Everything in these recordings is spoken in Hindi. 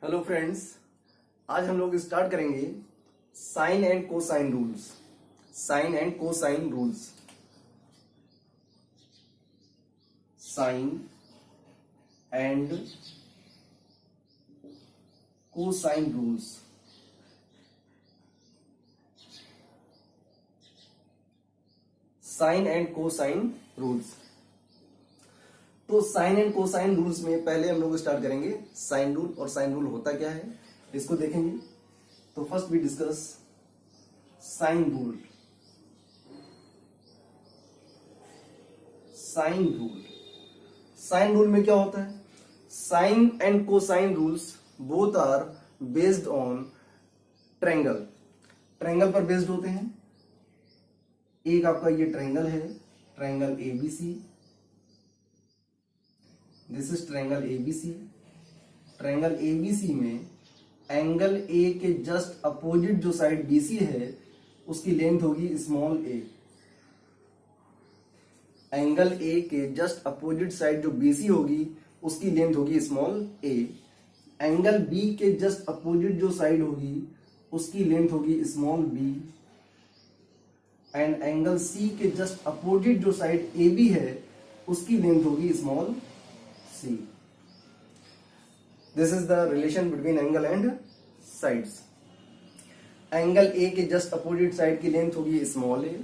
हेलो फ्रेंड्स, आज हम लोग स्टार्ट करेंगे sine and cosine rules. Sine and cosine rules. Sine and cosine rules. Sine and cosine rules. तो साइन एंड कोसाइन रूल्स में पहले हम लोग स्टार्ट करेंगे साइन रूल। और साइन रूल होता क्या है इसको देखेंगे। तो first we discuss sine rule. Sine rule. Sine rule में क्या होता है? Sine and cosine rules both are based on triangle. Triangle पर बेस्ड होते हैं। एक आपका ये ट्रायंगल है, triangle ABC. This is triangle ABC. Triangle ABC में एंगल ए के जस्ट अपोजिट जो साइड बीसी है उसकी लेंथ होगी स्मॉल ए। एंगल ए के जस्ट अपोजिट साइड जो बीसी होगी उसकी लेंथ होगी स्मॉल ए। एंगल बी के जस्ट अपोजिट जो साइड होगी उसकी लेंथ होगी small b. And angle C के जस्ट अपोजिट जो साइड ए बी है उसकी लेंथ होगी small C. This is the relation between angle and sides. Angle A के जस्ट अपोजिट साइड की लेंथ होगी स्मॉल a,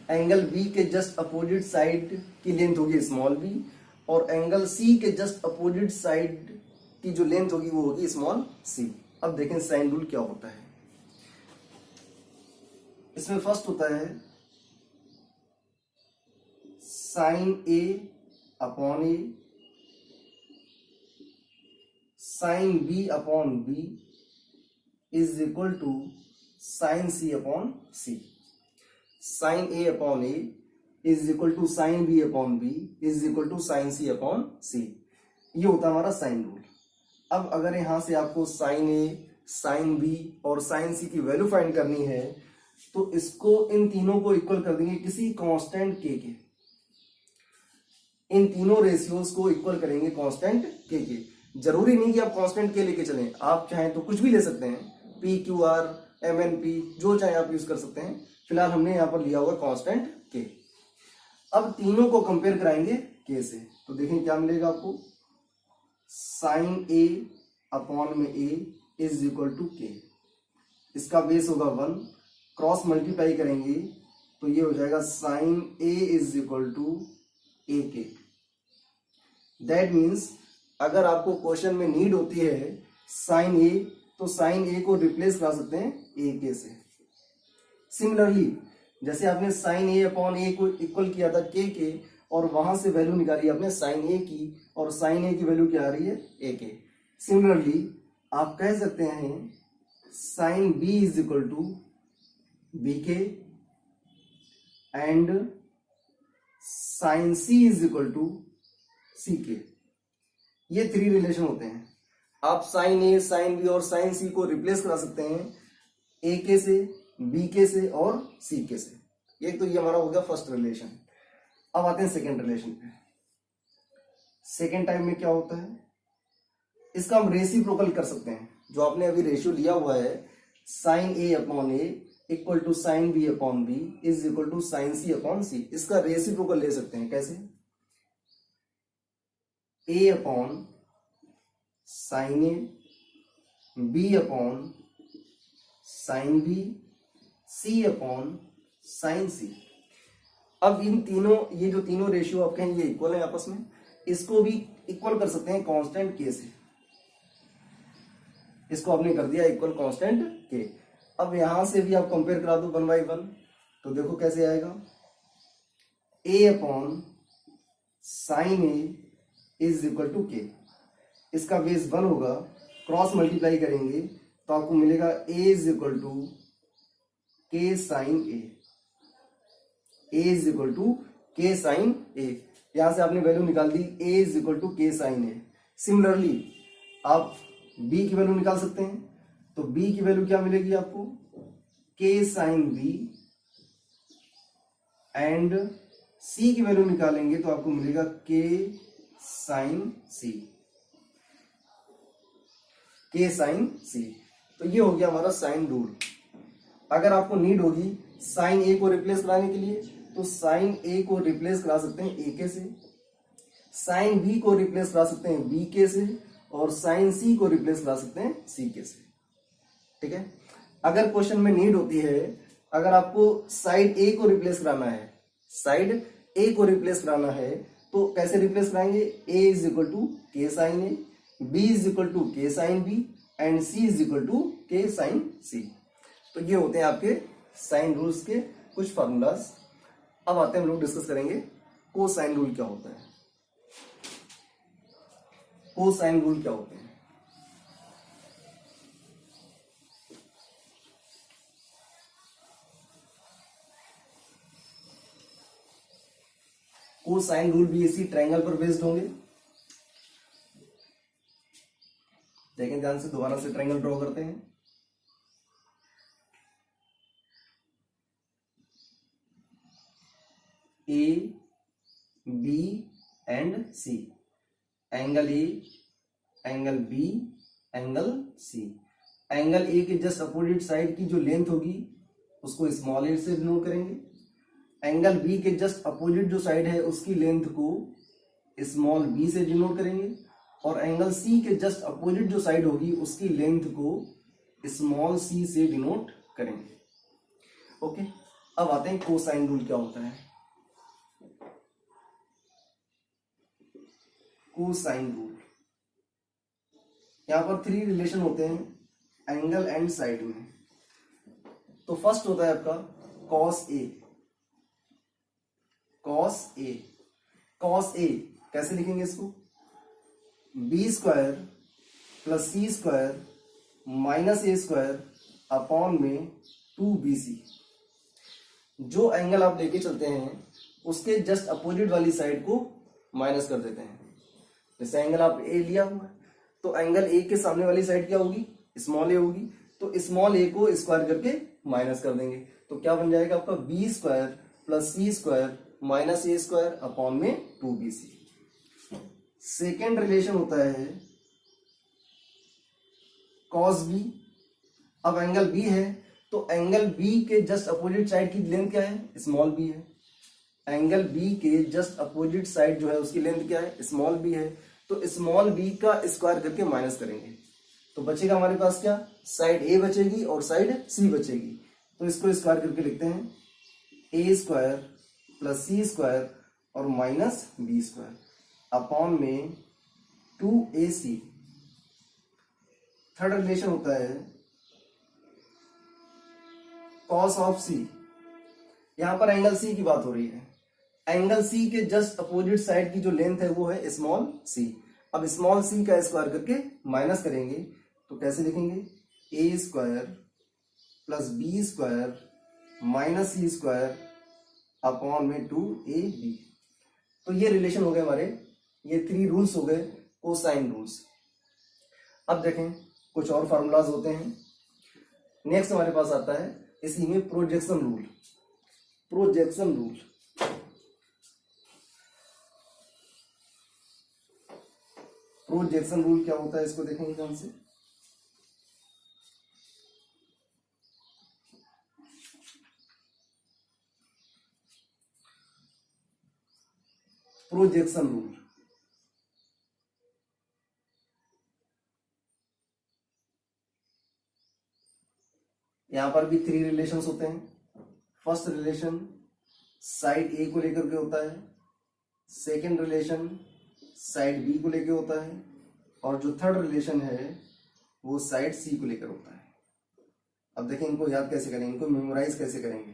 एंगल B के जस्ट अपोजिट साइड की लेंथ होगी स्मॉल b, और एंगल C के जस्ट अपोजिट साइड की जो लेंथ होगी वो होगी स्मॉल c। अब देखें साइन रूल क्या होता है। इसमें फर्स्ट होता है sine A upon a, sine B upon B is equal to sine C upon C। Sine A upon A is equal to sine B upon B is equal to sine C upon C। ये होता है हमारा साइन रूल। अब अगर यहां से आपको साइन A, साइन B और साइन C की वैल्यू फाइंड करनी है तो इसको इन तीनों को इक्वल कर देंगे किसी कांस्टेंट K के। इन तीनों रेशियोज को इक्वल करेंगे कांस्टेंट K के। जरूरी नहीं कि आप कांस्टेंट के लेके चलें, आप चाहें तो कुछ भी ले सकते हैं, P Q R M N P जो चाहे आप यूज कर सकते हैं। फिलहाल हमने यहां पर लिया हुआ कांस्टेंट के। अब तीनों को कंपेयर कराएंगे के से। तो देखें क्या मिलेगा आपको। साइन ए अपॉन में ए इज इक्वल टू के। इसका बेस होगा 1, क्रॉस मल्टीप्लाई करेंगे तो ये हो जाएगा sine A is equal to A K. That means अगर आपको क्वेश्चन में नीड होती है साइन ए तो साइन ए को रिप्लेस करा सकते हैं ए के से। सिमिलरली जैसे आपने साइन ए अपॉन ए को इक्वल किया था के और वहां से वैल्यू निकाली आपने साइन ए की, और साइन ए की वैल्यू क्या आ रही है ए के। सिमिलरली आप कह सकते हैं sine B is equal to B K and sine C is equal to C K. ये 3 रिलेशन होते हैं। आप साइन ए, साइन बी और साइन सी को रिप्लेस करा सकते हैं ए के से, बी के से और सी के से। ये तो ये हमारा हो गया फर्स्ट रिलेशन। अब आते हैं सेकेंड रिलेशन पे। सेकेंड टाइप में क्या होता है, इसका हम रेसिप्रोकल कर सकते हैं। जो आपने अभी रेशियो लिया हुआ है sine A upon A equal to sine B upon B is equal to sine C upon C, इसका रेसिप्रोकल ले सकते हैं। कैसे? A upon sine A, B upon sine B, C upon sine C. अब इन तीनों, ये जो तीनों रेशियो आपके हैं ये इक्वल है आपस में। इसको भी इक्वल कर सकते हैं कांस्टेंट के से। इसको आपने कर दिया इक्वल कांस्टेंट के। अब यहां से भी आप कंपेयर करा दो 1 बाई 1 तो देखो कैसे आएगा। A upon sine A is equal to K. इसका बेस 1 होगा, क्रॉस मल्टीप्लाई करेंगे तो आपको मिलेगा A is equal to K sine A. A is equal to K sine A. यहां से आपने वैल्यू निकाल दी A is equal to K sine A. Similarly आप बी की वैल्यू निकाल सकते हैं। तो बी की वैल्यू क्या मिलेगी आपको, के साइन बी, एंड सी की वैल्यू निकालेंगे तो आपको मिलेगा के साइन सी। के साइन सी। तो ये हो गया हमारा साइन रूल। अगर आपको नीड होगी साइन ए को रिप्लेस कराने के लिए तो साइन ए को रिप्लेस करा सकते हैं ए के से, साइन बी को रिप्लेस करा सकते हैं बी के से, और साइन सी को रिप्लेस करा सकते हैं सी के से। ठीक है। अगर क्वेश्चन में नीड होती है, अगर आपको साइड ए को रिप्लेस कराना है, साइड ए को रिप्लेस कराना है तो कैसे रिप्लेस कराएंगे? A is equal to K sine A, B is equal to K sine B and C is equal to K sine C. तो ये होते हैं आपके साइन रूल्स के कुछ फार्मूलाज। अब आते हैं हम लोग डिस्कस करेंगे कोसाइन रूल क्या होता है। कोसाइन रूल क्या होते हैं? कोसाइन रूल भी इसी ट्रायंगल पर बेस्ड होंगे। देखें ध्यान से, दोबारा से ट्रायंगल ड्रॉ करते हैं। A B and C, angle A, angle B, angle C. Angle A के जस्ट अपोजिट साइड की जो लेंथ होगी उसको स्मॉल ए से डिनोट करेंगे। एंगल बी के जस्ट अपोजिट जो साइड है उसकी लेंथ को स्मॉल बी से डिनोट करेंगे, और एंगल सी के जस्ट अपोजिट जो साइड होगी उसकी लेंथ को स्मॉल सी से डिनोट करेंगे। ओके। अब आते हैं कोसाइन रूल क्या होता है। कोसाइन रूल, यहां पर 3 रिलेशन होते हैं एंगल एंड साइड में। तो फर्स्ट होता है आपका cos A. Cos A, cos A कैसे लिखेंगे इसको? बी स्क्वायर प्लस सी स्क्वायर माइनस ए स्क्वायर अपॉन में 2bc। जो एंगल आप लेके चलते हैं उसके जस्ट अपोजिट वाली साइड को माइनस कर देते हैं। जैसे एंगल आप ए लिया हुआ है तो एंगल ए के सामने वाली साइड क्या होगी? स्मॉल ए होगी। तो स्मॉल ए को स्क्वायर करके माइनस कर देंगे तो क्या बन जाएगा आपका? बी स्क्वायर प्लस सी स्क्वायर माइनस ए स्क्वायर अपॉन में 2bc। सेकेंड रिलेशन होता है कॉस बी। अब एंगल बी है तो एंगल बी के जस्ट अपोजिट साइड की लेंथ क्या है? स्मॉल बी है। एंगल बी के जस्ट अपोजिट साइड जो है उसकी लेंथ क्या है? स्मॉल बी है। तो स्मॉल बी का स्क्वायर करके माइनस करेंगे तो बचेगा हमारे पास क्या? साइड ए बचेगी और साइड सी बचेगी। तो इसको स्क्वायर करके लिखते हैं ए स्क्वायर प्लस सी स्क्वायर और माइनस बी स्क्वायर अपॉन में 2ac। थर्ड रिलेशन होता है कॉस ऑफ सी। यहां पर एंगल सी की बात हो रही है। एंगल सी के जस्ट अपोजिट साइड की जो लेंथ है वो है स्मॉल सी। अब स्मॉल सी का स्क्वायर करके माइनस करेंगे तो कैसे लिखेंगे? A square plus B square minus C square upon में 2ab। तो ये रिलेशन हो गए हमारे, ये 3 रूल्स हो गए कोसाइन रूल्स। अब देखें कुछ और फार्मूलाज होते हैं। नेक्स्ट हमारे पास आता है इसी में projection rule. Projection rule, projection rule क्या होता है इसको देखेंगे ध्यान से। प्रोजेक्शन रूल, यहां पर भी 3 रिलेशंस होते हैं। फर्स्ट रिलेशन साइड ए को लेकर के होता है, सेकेंड रिलेशन साइड बी को लेकर होता है, और जो थर्ड रिलेशन है वो साइड सी को लेकर होता है। अब देखें इनको याद कैसे करेंगे, इनको मेमोराइज कैसे करेंगे।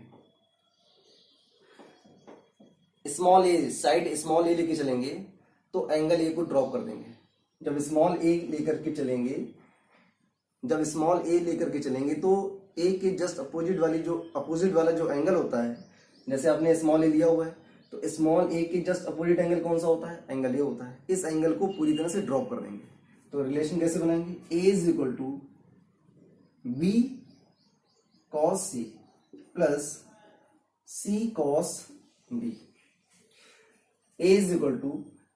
स्मॉल ए, साइड स्मॉल ए लेके चलेंगे तो एंगल ए को ड्रॉप कर देंगे। जब स्मॉल ए लेकर के चलेंगे, जब स्मॉल ए लेकर के चलेंगे तो ए के जस्ट अपोजिट वाला जो एंगल होता है, जैसे आपने स्मॉल ए लिया हुआ है तो स्मॉल ए के जस्ट अपोजिट एंगल कौन सा होता है? एंगल ए होता है। इस एंगल को पूरी तरह से ड्रॉप कर देंगे। तो रिलेशन कैसे बनाएंगे? A is equal to B cos C plus C cos B. A is equal to,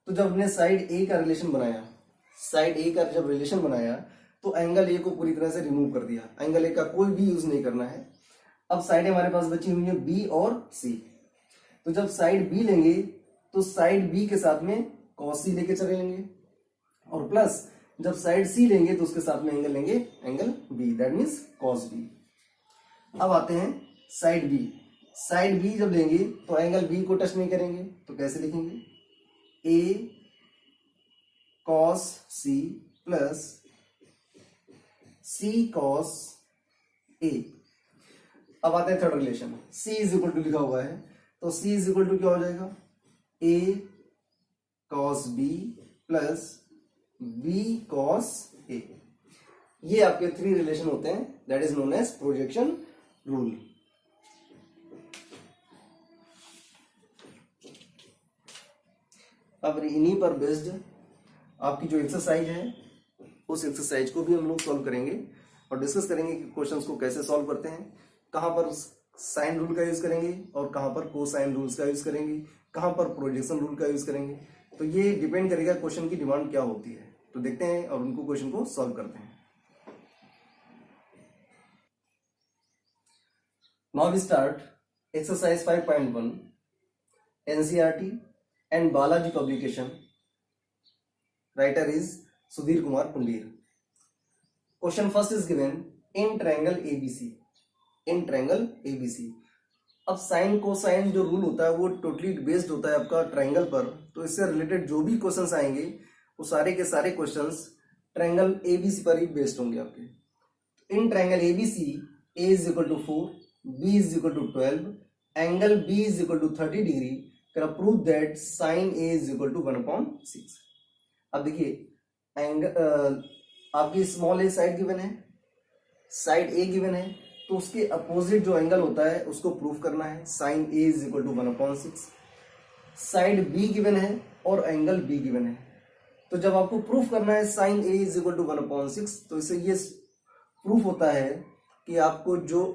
तो जब हमने साइड ए का रिलेशन बनाया, साइड ए का जब रिलेशन बनाया तो एंगल ए को पूरी तरह से रिमूव कर दिया, एंगल ए का कोई भी यूज नहीं करना है। अब साइड हमारे पास बची हुई है बी और सी। तो जब साइड बी लेंगे तो साइड बी के साथ में cos सी लेके चलेंगे, और प्लस जब साइड सी लेंगे तो उसके साथ में एंगल लेंगे angle B, that means cos B. अब आते हैं साइड बी। साइड बी जब लेंगे तो एंगल बी को टच नहीं करेंगे, तो कैसे लिखेंगे, A cos C plus C cos A. अब आते हैं third relation, C is equal to लिखा हुआ है, तो C इज इक्वल टू क्या हो जाएगा, A cos B plus B cos A। ये आपके थ्री रिलेशन होते हैं, that is known as projection rule. अब इन्हीं पर बेस्ड आपकी जो एक्सरसाइज है उस एक्सरसाइज को भी हम लोग सॉल्व करेंगे और डिस्कस करेंगे कि क्वेश्चंस को कैसे सॉल्व करते हैं, कहां पर साइन रूल का यूज करेंगे और कहां पर कोसाइन रूल्स का यूज करेंगे, कहां पर प्रोजेक्शन रूल का यूज करेंगे। तो ये डिपेंड करेगा क्वेश्चन की डिमांड क्या होती है। तो देखते हैं और उनको क्वेश्चन को सॉल्व करते हैं। Now we start exercise 5.1 NCERT and Balaji publication, writer is Sudhir Kumar Pundir. Question first is given in triangle ABC, in triangle ABC. अब साइन कोसाइन जो रूल होता है वो टोटली बेस्ड होता है आपका ट्रायंगल पर, तो इससे रिलेटेड जो भी क्वेश्चंस आएंगे वो सारे के सारे क्वेश्चंस ट्रायंगल एबीसी पर ही बेस्ड होंगे आपके। In triangle ABC A is equal to 4, B is equal to 12, angle B is equal to 30 degree, prove that sine A is equal to 1/6। अब देखिए एंगल आपकी स्मॉल ए साइड गिवन है, साइड ए गिवन है, तो उसके अपोजिट जो एंगल होता है उसको प्रूफ करना है, sine A is equal to 1/6। Side B given है और एंगल बी गिवन है, तो जब आपको प्रूफ करना है sine A is equal to 1/6, तो इससे ये प्रूफ होता है कि आपको जो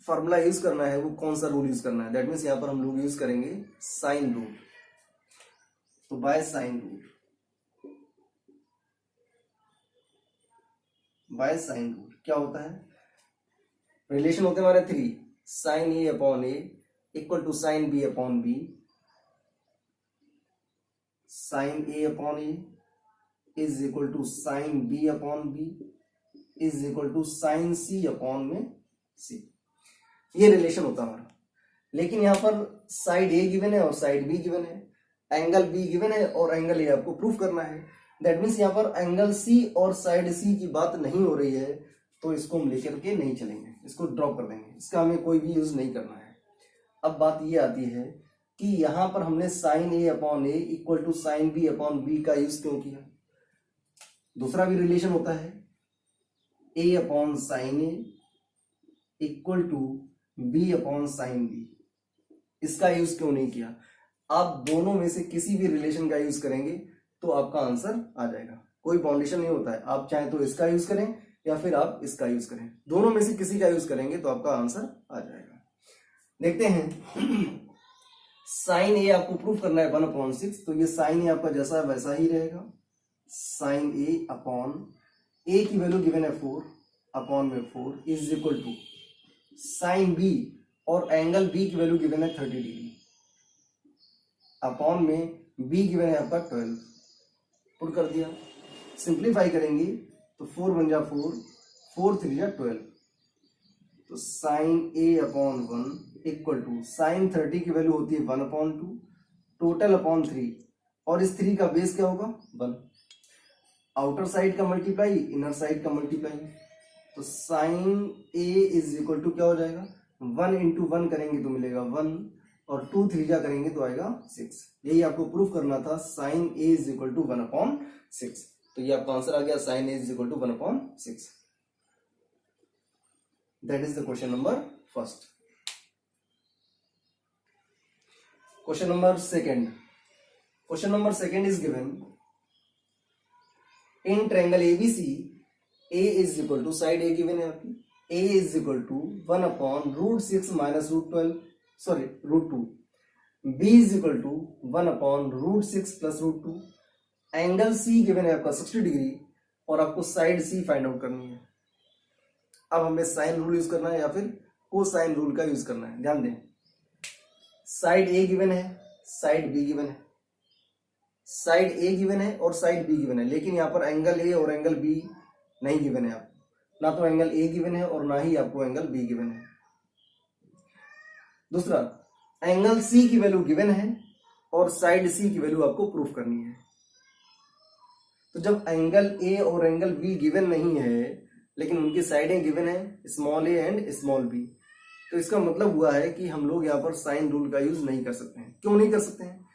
फॉर्मूला यूज करना है वो कौन सा रूल यूज करना है। दैट मीन्स यहां पर हम लोग यूज करेंगे साइन रूल। तो by sine rule, by sine rule क्या होता है, रिलेशन होते हैं हमारे three, sine A upon A equal to sine B upon B, sine A upon A is equal to sine B upon B is equal to sine C upon में सी। ये रिलेशन होता है हमारा। लेकिन यहां पर साइड ए गिवन है और साइड बी गिवन है, एंगल बी गिवन है और एंगल ए आपको प्रूफ करना है। दैट मीन्स यहां पर एंगल सी और साइड सी की बात नहीं हो रही है, तो इसको हम लेकर के नहीं चलेंगे, इसको ड्रॉप कर देंगे, इसका हमें कोई भी यूज नहीं करना है। अब बात ये आती है कि यहां पर हमने sine A upon A equal to sine B upon B का यूज क्यों किया। दूसरा भी रिलेशन होता है A upon sine A equal to B upon sine B, इसका यूज क्यों नहीं किया। आप दोनों में से किसी भी रिलेशन का यूज करेंगे तो आपका आंसर आ जाएगा, कोई बाउंडेशन नहीं होता है। आप चाहे तो इसका यूज करें या फिर आप इसका यूज करें, दोनों में से किसी का यूज करेंगे तो आपका आंसर आ जाएगा। देखते हैं साइन ए आपको प्रूफ करना है 1/6, तो ये साइन ए आपका जैसा वैसा ही रहेगा, साइन ए अपॉन ए की वैल्यू गिवन है 4 अपॉन में 4 is equal to sine B और एंगल बी की वैल्यू गिवन है 30 डिग्री अपॉन में बी गिवन है आपका 12, पुट कर दिया। सिंप्लीफाई करेंगे तो 4 1 जा 4, 4 3 जा 12, तो sine A upon 1 equal to sine 30 की वैल्यू होती है 1/2 टोटल अपॉन 3, और इस 3 का बेस क्या होगा 1, आउटर साइड का मल्टीप्लाई इनर साइड का मल्टीप्लाई, तो sine A is equal to क्या हो जाएगा 1 इंटू 1 करेंगे तो मिलेगा 1 और 2 3 जा करेंगे तो आएगा 6। यही आपको प्रूफ करना था, sine A is equal to 1/6। तो ये आपका आंसर आ गया, sine A is equal to 1/6। That is the question number first. Question number second, question number second is given in triangle ABC A is equal to, side A given है आपकी, A is equal to 1/√6 minus √12 sorry √2, B is equal to 1/√6 plus √2, angle C given है आपका 60 डिग्री, और आपको साइड सी फाइंड आउट करनी है। अब हमें साइन रूल यूज करना है या फिर कोसाइन रूल का यूज करना है। ध्यान दें, साइड ए गिवन है, साइड बी गिवन है, साइड ए गिवन है और साइड बी गिवन है, लेकिन यहाँ पर एंगल ए और एंगल बी नहीं गिवन है आपको, ना तो एंगल ए गिवन है और ना ही आपको एंगल बी गिवन है। दूसरा, एंगल सी की वैल्यू गिवन है और साइड सी की वैल्यू आपको प्रूफ करनी है। तो जब एंगल ए और एंगल बी गिवन नहीं है लेकिन उनकी साइडें गिवन है, small a and small b, तो इसका मतलब हुआ है कि हम लोग यहाँ पर साइन रूल का यूज नहीं कर सकते हैं। क्यों नहीं कर सकते हैं?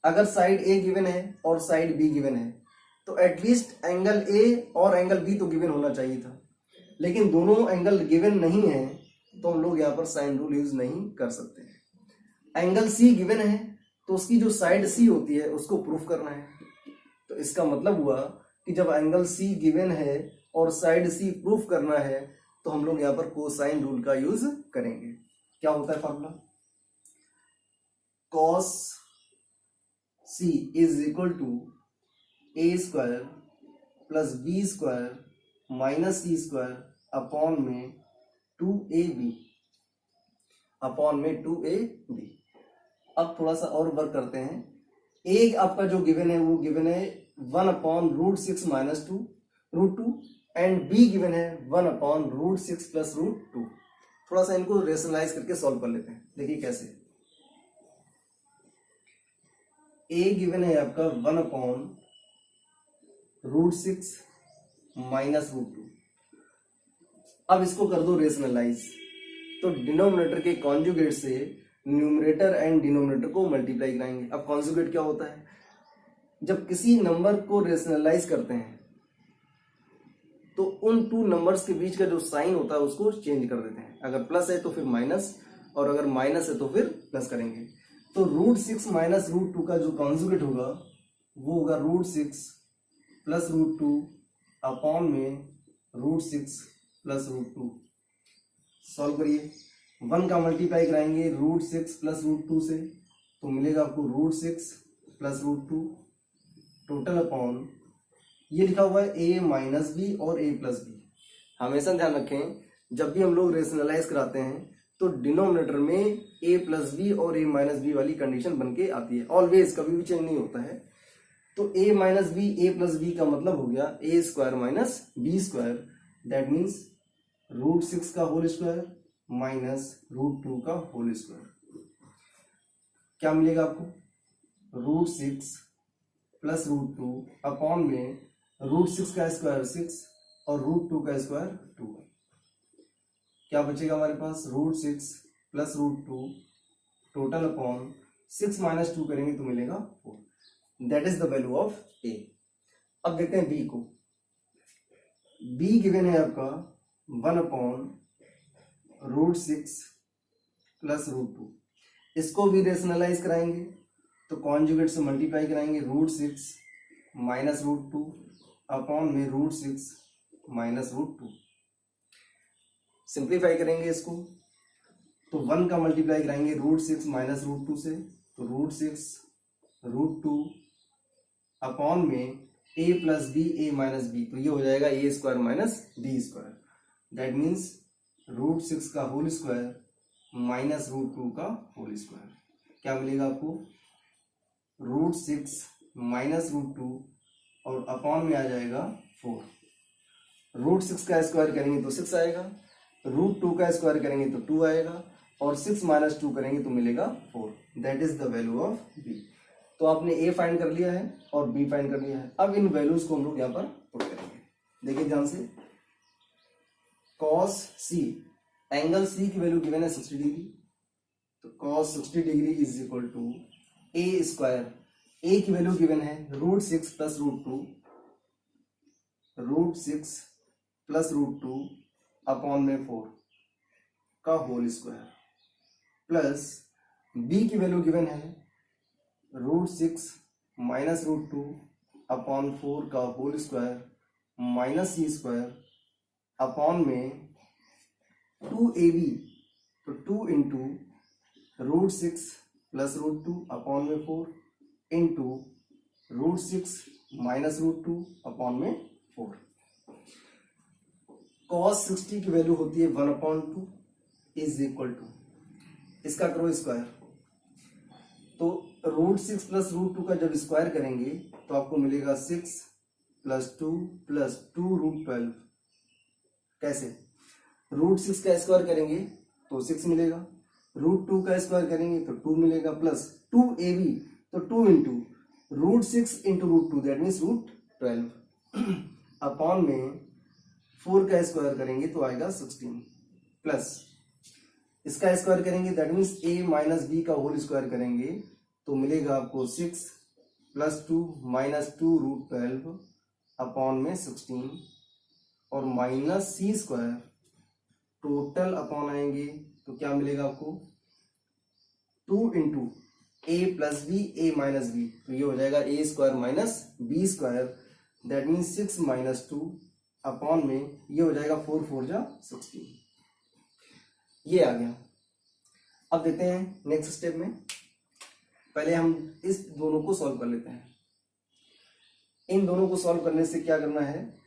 अगर साइड ए गिवन है और साइड बी गिवन है तो एटलीस्ट एंगल ए और एंगल बी तो गिवन होना चाहिए था, लेकिन दोनों एंगल गिवन नहीं है तो हम लोग यहाँ पर साइन रूल यूज नहीं कर सकते हैं। एंगल सी गिवन है तो उसकी जो साइड सी होती है उसको प्रूफ करना है। तो इसका मतलब हुआ कि जब एंगल सी गिवन है और साइड सी प्रूफ करना है तो हम लोग यहाँ पर कोसाइन रूल का यूज करेंगे। क्या होता है formula? Cos C is equal to A square plus B square minus C square upon में 2ab अपॉन में 2ab। अब थोड़ा सा और वर्क करते हैं। एक आपका जो गिवन है वो गिवन है 1/√6 माइनस 2√2 एंड बी गिवन है 1/√6 प्लस √2। थोड़ा सा इनको रेशनलाइज करके सॉल्व कर लेते हैं। देखिए कैसे। ए गिवन है आपका 1/√6 माइनस √2। अब इसको कर दो रेशनलाइज, तो डिनोमिनेटर के कॉन्जुगेट से न्यूमरेटर एंड डिनोमिनेटर को मल्टीप्लाई कराएंगे। अब कॉन्जुगेट क्या होता है? जब किसी नंबर को रेशनलाइज करते हैं तो उन टू नंबर्स के बीच का जो साइन होता है उसको चेंज कर देते हैं। अगर प्लस है तो फिर माइनस, और अगर माइनस है तो फिर प्लस करेंगे। तो √6 माइनस √2 का जो कॉन्जुगेट होगा वो होगा √6 प्लस √2 अपॉन में √6 प्लस √2। सॉल्व करिए। 1 का मल्टीप्लाई कराएंगे √6 प्लस √2 से तो मिलेगा आपको √6 प्लस √2 टोटल अपॉन, ये लिखा हुआ है a माइनस बी और a प्लस बी। हमेशा ध्यान रखें जब भी हम लोग रेशनलाइज कराते हैं तो डिनोमिनेटर में a प्लस बी और a माइनस बी वाली कंडीशन बन के आती है। ऑलवेज, कभी भी चेंज नहीं होता है। तो a minus B a plus B का मतलब हो गया a square minus B square, that means √6 का होल स्क्वायर माइनस √2 का होल स्क्वायर। क्या मिलेगा आपको? √6 प्लस √2 अपॉन में √6 का स्क्वायर 6 और √2 का स्क्वायर 2। क्या बचेगा हमारे पास? √6 प्लस √2 टोटल अपॉन 6 माइनस 2 करेंगे तो मिलेगा 4। That is the value of a। अब देखते हैं b को। b गिवन है आपका 1/√6 प्लस √2। इसको भी रेशनलाइज कराएंगे तो कॉन्जुगेट से मल्टीप्लाई कराएंगे √6 माइनस √2 अपॉन में √6 माइनस √2। सिंप्लीफाई करेंगे इसको तो 1 का मल्टीप्लाई कराएंगे √6 माइनस √2 से तो √6 √2 अपॉन में a plus B a minus B, तो ये हो जाएगा a square minus B square. That means √6 का होल स्क्वायर माइनस √2 का होल स्क्वायर। क्या मिलेगा आपको? √6 माइनस √2 और अपॉन में आ जाएगा 4। √6 का स्क्वायर करेंगे तो 6 आएगा, √2 का स्क्वायर करेंगे तो 2 आएगा और 6 माइनस 2 करेंगे तो मिलेगा 4। That is the value of b। तो आपने a फाइंड कर लिया है और b फाइंड कर लिया है। अब इन वैल्यूज को हम लोग यहाँ पर पुट करेंगे। देखिए ध्यान से। cos c, एंगल c की वैल्यू गिवन है 60 डिग्री, तो cos 60 degree is equal to a square. a की वैल्यू गिवन है √6 प्लस √2, √6 प्लस √2 अपॉन में 4 का होल स्क्वायर, प्लस b की वैल्यू गिवन है √6 माइनस √2 अपॉन 4 का whole square minus c square upon में 2ab, तो 2 इंटू √6 प्लस √2 अपॉन में 4 इंटू √6 माइनस √2 अपॉन में 4। cos 60 की वैल्यू होती है 1/2 इज इक्वल टू, इसका करो स्क्वायर, तो √6 प्लस √2 का जब स्क्वायर करेंगे तो आपको मिलेगा 6 + 2 + 2 √12। कैसे? √6 का स्क्वायर करेंगे तो 6 मिलेगा, √2 का स्क्वायर करेंगे तो 2 मिलेगा, प्लस 2ab तो 2 into √6 into √2 that means √12 upon में 4 का स्क्वायर करेंगे तो आएगा 16, प्लस इसका स्क्वायर करेंगे that means a minus B का होल स्क्वायर करेंगे तो मिलेगा आपको 6 + 2 - 2 √12 अपॉन में 16 और minus C square total upon आएंगे तो क्या मिलेगा आपको 2 into a + b a minus B, तो ये हो जाएगा a² - b² that means 6 - 2 upon में ये हो जाएगा 4 4 जा 16। ये आ गया। अब देते हैं नेक्स्ट स्टेप में, पहले हम इस दोनों को सॉल्व कर लेते हैं। इन दोनों को सॉल्व करने से क्या करना है,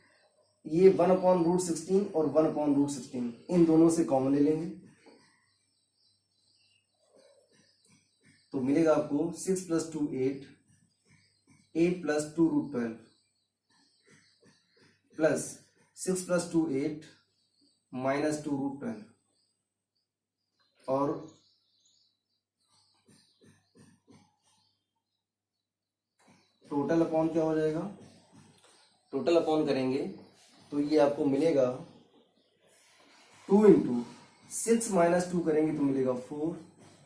ये 1/√16 और 1/√16 इन दोनों से कॉमन ले लेंगे तो मिलेगा आपको 6 + 2 8, 8 + 2 √12 प्लस 6 + 2 8 - 2 √12 और टोटल अपॉन क्या हो जाएगा, टोटल अपॉन करेंगे तो ये आपको मिलेगा 2 इंटू 6 - 2 करेंगे तो मिलेगा 4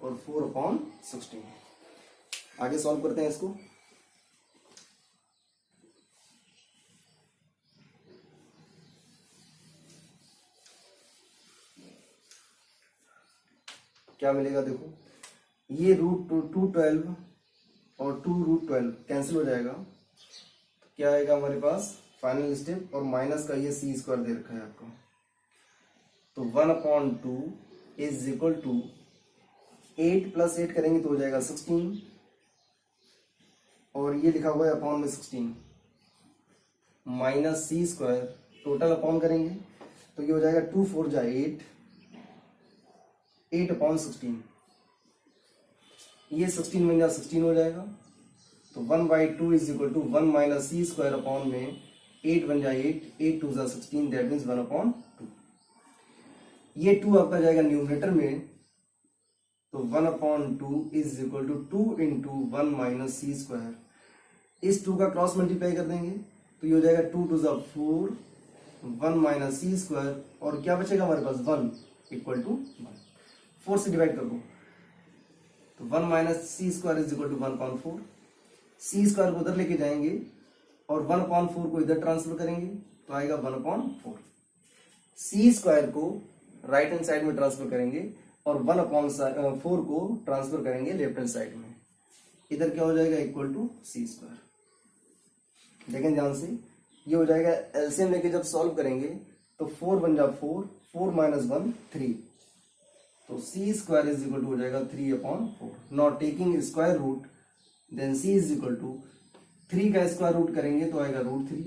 और 4/16। आगे सॉल्व करते हैं इसको। क्या मिलेगा देखो, ये √212 और 2 √12 कैंसिल हो जाएगा, क्या आएगा हमारे पास फाइनल स्टेप, और माइनस का ये c² दे रखा है आपको, तो 1/2 इज इक्वल टू 8 + 8 करेंगे तो हो जाएगा 16 और ये लिखा हुआ है अपॉन में 16 माइनस c² टोटल अपॉन करेंगे तो ये हो जाएगा 2 4 जा 8, 8/16 ये 16 बन जा 16 हो जाएगा, तो 1/2 is equal to 1 - c² upon में 8 बन जाए 8, 8 2 जा 16 दैट मीन्स 1/2। ये 2 आपका जाएगा न्यूमरेटर में, तो 1/2 is equal to 2 into 1 - c²। इस 2 का क्रॉस मल्टीप्लाई कर देंगे तो ये हो जाएगा 2 2 जा 4, 1 - c² और क्या बचेगा हमारे पास 1 इक्वल टू 1, 4 से डिवाइड कर दो तो 1 - c² is equal to 1/4, c² को उधर लेके जाएंगे और 1/4 को इधर ट्रांसफर करेंगे तो आएगा 1/4। c² को राइट हैंड साइड में ट्रांसफर करेंगे और 1/4 को ट्रांसफर करेंगे लेफ्ट हैंड साइड में, इधर क्या हो जाएगा इक्वल टू c²। देखें ध्यान से, ये हो जाएगा एलसीएम लेके जब सॉल्व करेंगे तो 4 बन जा 4, 4 - 1 3, तो c² इज इक्वल टू हो जाएगा 3/4। Not taking square root then c is equal to 3 का स्क्वायर रूट करेंगे तो आएगा √3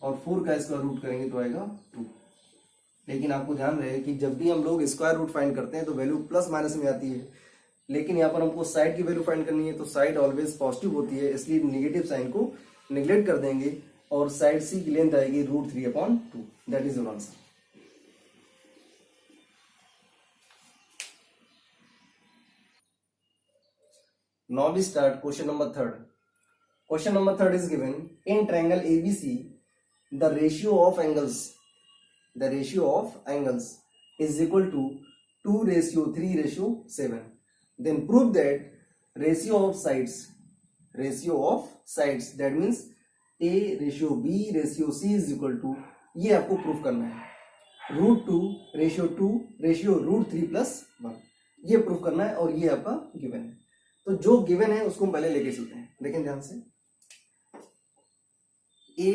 और 4 का स्क्वायर रूट करेंगे तो आएगा 2। लेकिन आपको ध्यान रहे कि जब भी हम लोग स्क्वायर रूट फाइंड करते हैं तो वैल्यू प्लस माइनस में आती है, लेकिन यहाँ पर हमको साइड की वैल्यू फाइंड करनी है तो साइड ऑलवेज पॉजिटिव होती है, इसलिए नेगेटिव साइन को निग्लेक्ट कर देंगे और साइड सी की लेंथ आएगी √3/2। That is your answer. Now we start question number 3rd. Question number 3rd is given in triangle ABC the ratio of angles is equal to 2:3:7. Then prove that ratio of sides that means A ratio B ratio C is equal to, ये आपको प्रूफ करना है √2 ratio √3+1, ये प्रूफ करना है और ये आपका गिवन है। तो जो गिवन है उसको हम पहले लेके चलते हैं। देखें ध्यान से, A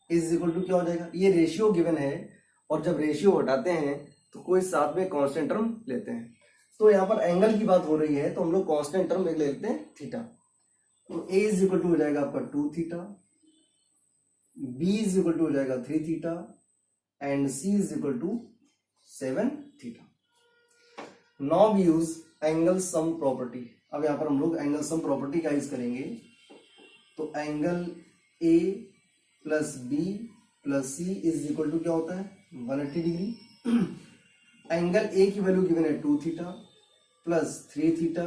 इज इक्वल टू क्या हो जाएगा, ये रेशियो गिवन है और जब रेशियो हटाते हैं तो कोई साथ में कांस्टेंट टर्म लेते हैं, तो यहाँ पर एंगल की बात हो रही है तो हम लोग कांस्टेंट टर्म ले लेते हैं थीटा। तो A इज इक्वल टू हो जाएगा आपका 2 theta, B is equal to हो जाएगा 3 theta and C is equal to 7 theta. Now we use angle sum property. अब यहाँ पर हम लोग एंगल सम प्रॉपर्टी का यूज करेंगे. तो angle A plus B plus C is equal to क्या होता है 180 डिग्री. एंगल A की वैल्यू गिवन है 2 theta plus 3 theta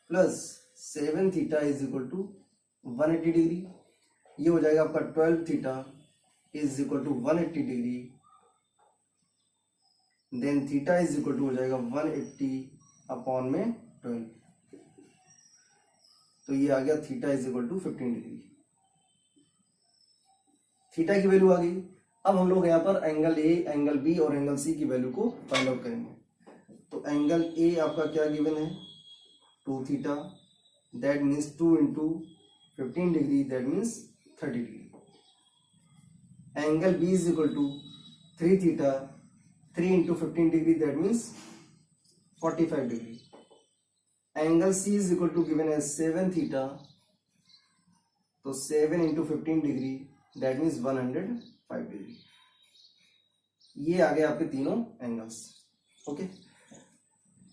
plus 7 theta is equal to 180 degree. ये हो जाएगा आपका 12 theta is equal to 180 degree. Then theta is equal to हो जाएगा 180 अपॉन में 12. तो ये आ गया theta is equal to 15 degree. Theta की वैल्यू आ गई. अब हम लोग यहाँ पर एंगल ए, एंगल बी और एंगल सी की वैल्यू को फाइंड आउट करेंगे. तो एंगल ए आपका क्या गिवन है 2 theta, that means 2 into 15 degree, that means 30 degree. Angle B is equal to 3 theta, 3 into 15 degree, that means 45 degree. Angle C is equal to given है 7 थीटा, तो 7 into 15 degree, that means 105 degree. ये आ गए आपके तीनों एंगल्स. ओके,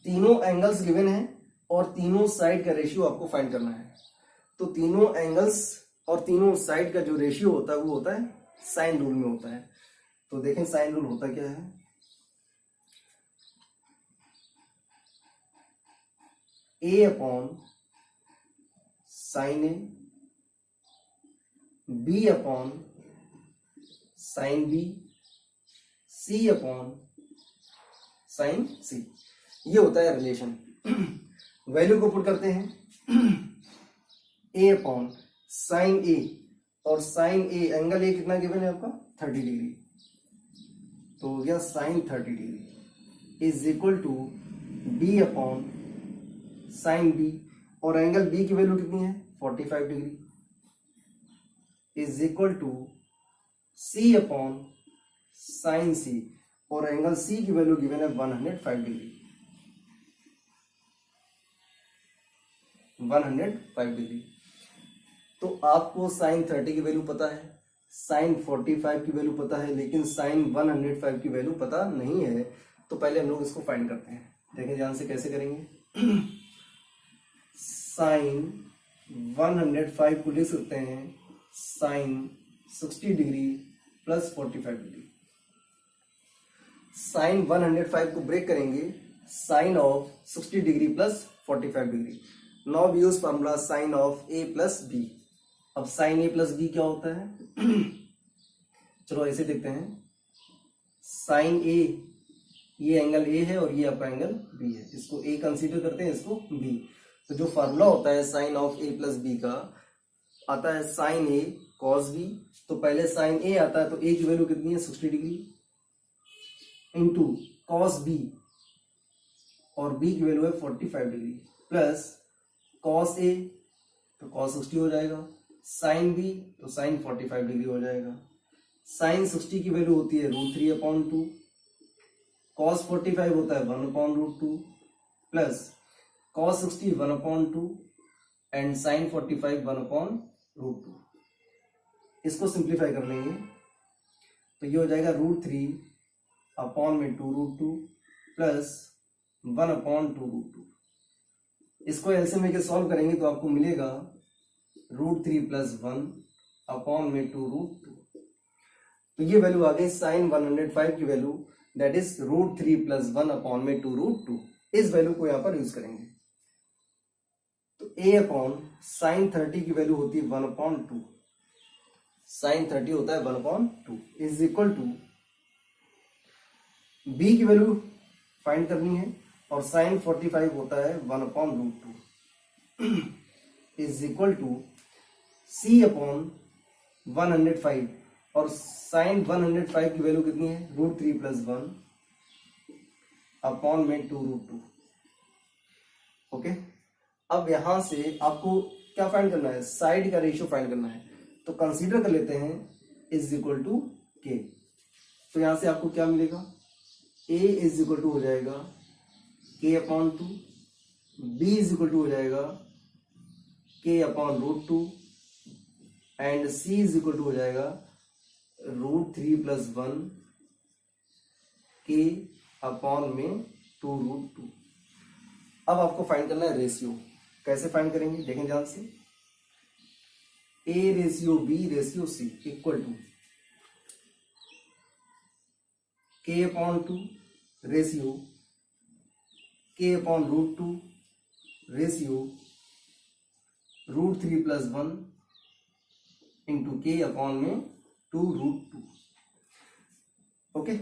तीनों एंगल्स गिवन है और तीनों साइड का रेशियो आपको फाइंड करना है. तो तीनों एंगल्स और तीनों साइड का जो रेशियो होता है वो होता है साइन रूल में होता है. तो देखें साइन रूल होता क्या है. A upon sine A, B upon sine B, C upon sine C. ये होता है रिलेशन. वैल्यू को पुट करते हैं. A अपॉन साइन ए, और साइन ए एंगल ए कितना गिवन है आपका 30 डिग्री, तो हो गया sine 30 degree is equal to B upon sine B, और एंगल बी की वैल्यू कितनी है 45 degree, is equal to C upon sine C, और एंगल सी की वैल्यू गिवन है 105 डिग्री. 105 डिग्री. तो आपको साइन 30 की वैल्यू पता है, साइन 45 की वैल्यू पता है, लेकिन साइन 105 की वैल्यू पता नहीं है. तो पहले हम लोग इसको फाइंड करते हैं. देखें ध्यान से कैसे करेंगे. साइन 105 को लिख सकते हैं sine 60 degree plus 45 degree. Sine 105 को ब्रेक करेंगे sine of 60 degree plus 45 degree. Now we use formula sine of A plus B. अब साइन ए प्लस बी क्या होता है. चलो ऐसे देखते हैं. साइन ए, ये एंगल ए है और ये आपका एंगल बी है. इसको ए कंसीडर करते हैं, इसको बी. तो जो फॉर्मूला होता है sine of A plus B का आता है साइन ए कॉस बी. तो पहले साइन ए आता है, तो ए की वैल्यू कितनी है 60 डिग्री, इंटू कॉस बी, और बी की वैल्यू है 45 डिग्री, प्लस कॉस ए, तो कॉस 60 हो जाएगा, साइन बी, तो साइन 45 डिग्री हो जाएगा. साइन 60 की वैल्यू होती है √3/2, कॉस 45 होता है 1/√2, प्लस कॉस 60 1/2, एंड साइन 45 1/√2. इसको सिंप्लीफाई कर लेंगे तो ये हो जाएगा √3/2 प्लस 1/2. इसको एलसीएम में सॉल्व करेंगे तो आपको मिलेगा √3 + 1/2. तो ये वैल्यू आ गई साइन 105 की वैल्यू, दैट इज √3 + 1/2. इस वैल्यू को यहां पर यूज करेंगे. तो a अपॉन साइन 30 की वैल्यू होती है 1/2. साइन 30 होता है 1/2 इज इक्वल टू b की वैल्यू फाइंड करनी है, और साइन 45 होता है 1/√2 is equal to c upon 105, और साइन 105 की वैल्यू कितनी है √3 + 1/2. ओके, अब यहां से आपको क्या फाइंड करना है, साइड का रेशियो फाइंड करना है. तो कंसीडर कर लेते हैं इज इक्वल टू के. तो यहां से आपको क्या मिलेगा, a इज इक्वल टू हो जाएगा k/2, b is equal to हो जाएगा k/√2, and c is equal to हो जाएगा √3 + k अपॉन में 2√2। अब आपको फाइंड करना है रेशियो। कैसे फाइंड करेंगे देखें ध्यान से। a ratio b ratio c equal to k upon 2 ratio k upon √2 ratio √3 plus 1 into k upon में 2√2। ओके,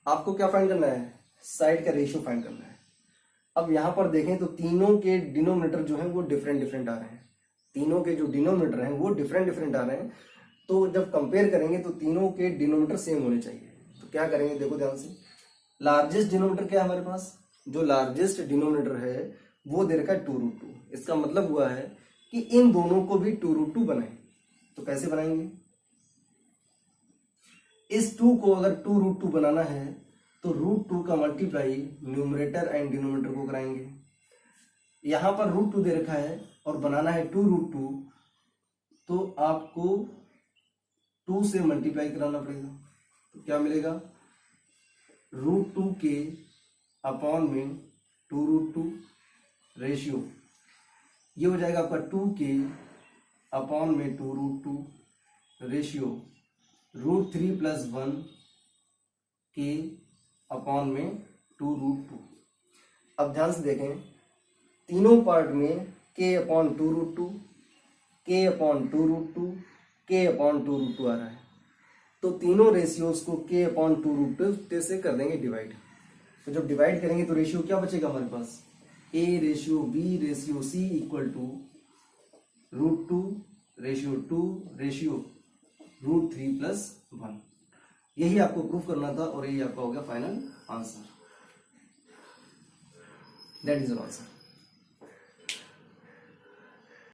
आपको क्या फाइंड करना है, साइड का रेशियो फाइंड करना है। अब यहां पर देखें तो तीनों के डिनोमिनेटर जो हैं वो डिफरेंट डिफरेंट आ रहे हैं। तीनों के जो डिनोमिनेटर हैं वो डिफरेंट डिफरेंट आ रहे हैं। तो जब कंपेयर करेंगे तो तीनों के डिनोमिनेटर सेम होने चाहिए। तो क्या करेंगे देखो ध्यान से। लार्जेस्ट डिनोमिनेटर क्या है हमारे पास, जो लार्जेस्ट डिनोमिनेटर है वो दे रखा है 2√2। इसका मतलब हुआ है कि इन दोनों को भी 2√2 बनाएं। तो कैसे बनाएंगे, इस 2 को अगर 2√2 बनाना है तो √2 का मल्टीप्लाई न्यूमरेटर एंड डिनोमिनेटर को कराएंगे। यहां पर √2 दे रखा है और बनाना है 2√2, तो आपको 2 से मल्टीप्लाई कराना पड़ेगा। तो क्या मिलेगा, √2 के अपॉन में 2√2 रेशियो, ये हो जाएगा आपका 2 के अपॉन में 2√2 रेशियो √3 प्लस 1 के अपॉन में 2√2। अब ध्यान से देखें, तीनों पार्ट में k upon 2√2 k upon 2√2 k upon 2√2 आ रहा है। तो तीनों रेशियोज को k अपॉन 2√2 से कर देंगे डिवाइड। तो जब डिवाइड करेंगे तो रेशियो क्या बचेगा हमारे पास, a ratio b ratio c equal to √2 ratio 2 ratio √3 plus 1। यही आपको प्रूफ करना था और यही आपका हो गया final answer. That is answer.